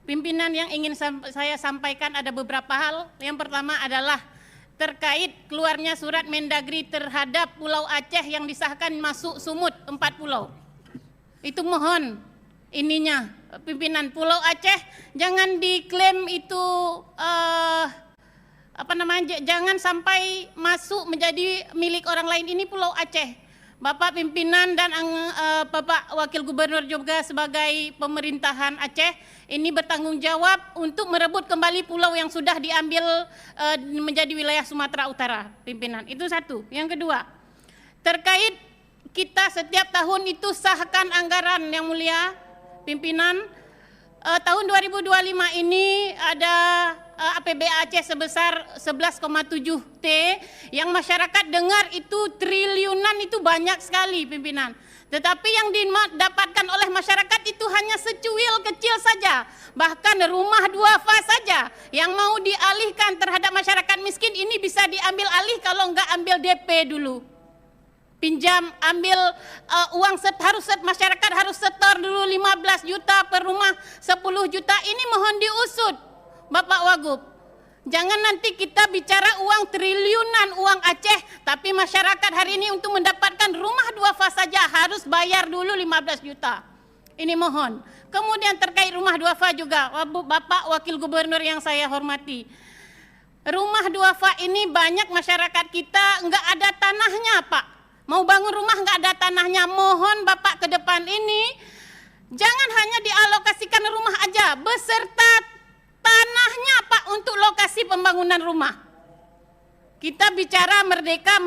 pimpinan, yang ingin saya sampaikan ada beberapa hal. Yang pertama adalah terkait keluarnya surat Mendagri terhadap Pulau Aceh yang disahkan masuk sumut 4 pulau. Itu mohon ininya, pimpinan Pulau Aceh jangan diklaim itu jangan sampai masuk menjadi milik orang lain. Ini Pulau Aceh. Bapak pimpinan dan Bapak Wakil Gubernur juga sebagai pemerintahan Aceh ini bertanggung jawab untuk merebut kembali pulau yang sudah diambil menjadi wilayah Sumatera Utara, pimpinan. Itu satu. Yang kedua, terkait kita setiap tahun itu sahkan anggaran, yang mulia pimpinan. Tahun 2025 ini ada APBA Aceh sebesar 11,7 T, yang masyarakat dengar itu triliunan, itu banyak sekali, pimpinan. Tetapi yang didapatkan oleh masyarakat itu hanya secuil kecil saja. Bahkan rumah duafa saja yang mau dialihkan terhadap masyarakat miskin ini bisa diambil alih kalau enggak ambil DP dulu. Pinjam, ambil uang masyarakat harus setor dulu 15 juta per rumah, 10 juta. Ini mohon diusut, Bapak Wagub. Jangan nanti kita bicara uang triliunan, uang Aceh, tapi masyarakat hari ini untuk mendapatkan rumah duafa saja harus bayar dulu 15 juta. Ini mohon. Kemudian terkait rumah duafa juga, Bapak Wakil Gubernur yang saya hormati. Rumah duafa ini banyak masyarakat kita enggak ada tanahnya, Pak. Mau bangun rumah nggak ada tanahnya. Mohon Bapak ke depan ini jangan hanya dialokasikan rumah aja, beserta tanahnya, Pak, untuk lokasi pembangunan rumah. Kita bicara merdeka,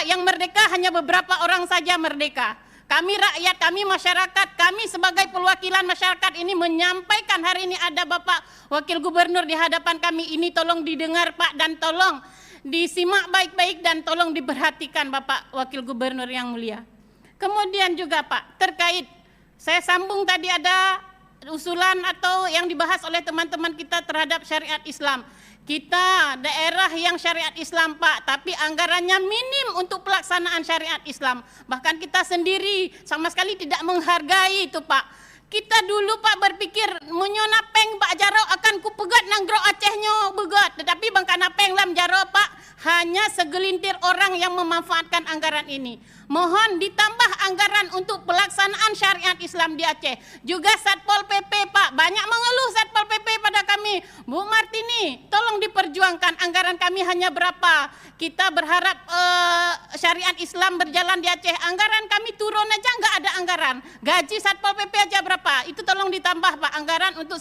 yang merdeka hanya beberapa orang saja merdeka. Kami rakyat, kami masyarakat, kami sebagai perwakilan masyarakat ini menyampaikan hari ini ada Bapak Wakil Gubernur di hadapan kami ini, tolong didengar, Pak, dan tolong disimak baik-baik dan tolong diperhatikan, Bapak Wakil Gubernur yang mulia. Kemudian juga, Pak, terkait saya sambung tadi ada usulan atau yang dibahas oleh teman-teman kita terhadap syariat Islam. Kita daerah yang syariat Islam, Pak, tapi anggarannya minim untuk pelaksanaan syariat Islam. Bahkan kita sendiri sama sekali tidak menghargai itu, Pak. Kita dulu, Pak, berpikir menyona peng Pak Jaro akan kupegat nanggro Acehnya begat, tetapi bangkana peng lam Jaro, Pak, hanya segelintir orang yang memanfaatkan anggaran ini. Mohon ditambah anggaran untuk pelaksanaan syariat Islam di Aceh. Juga Satpol PP, Pak, banyak mengeluh Satpol PP pada kami. Bu Martini, tolong diperjuangkan, anggaran kami hanya berapa. Kita berharap syariat Islam berjalan di Aceh. Anggaran kami turun aja nggak ada anggaran. Gaji Satpol PP aja berapa? Itu tolong ditambah, Pak, anggaran untuk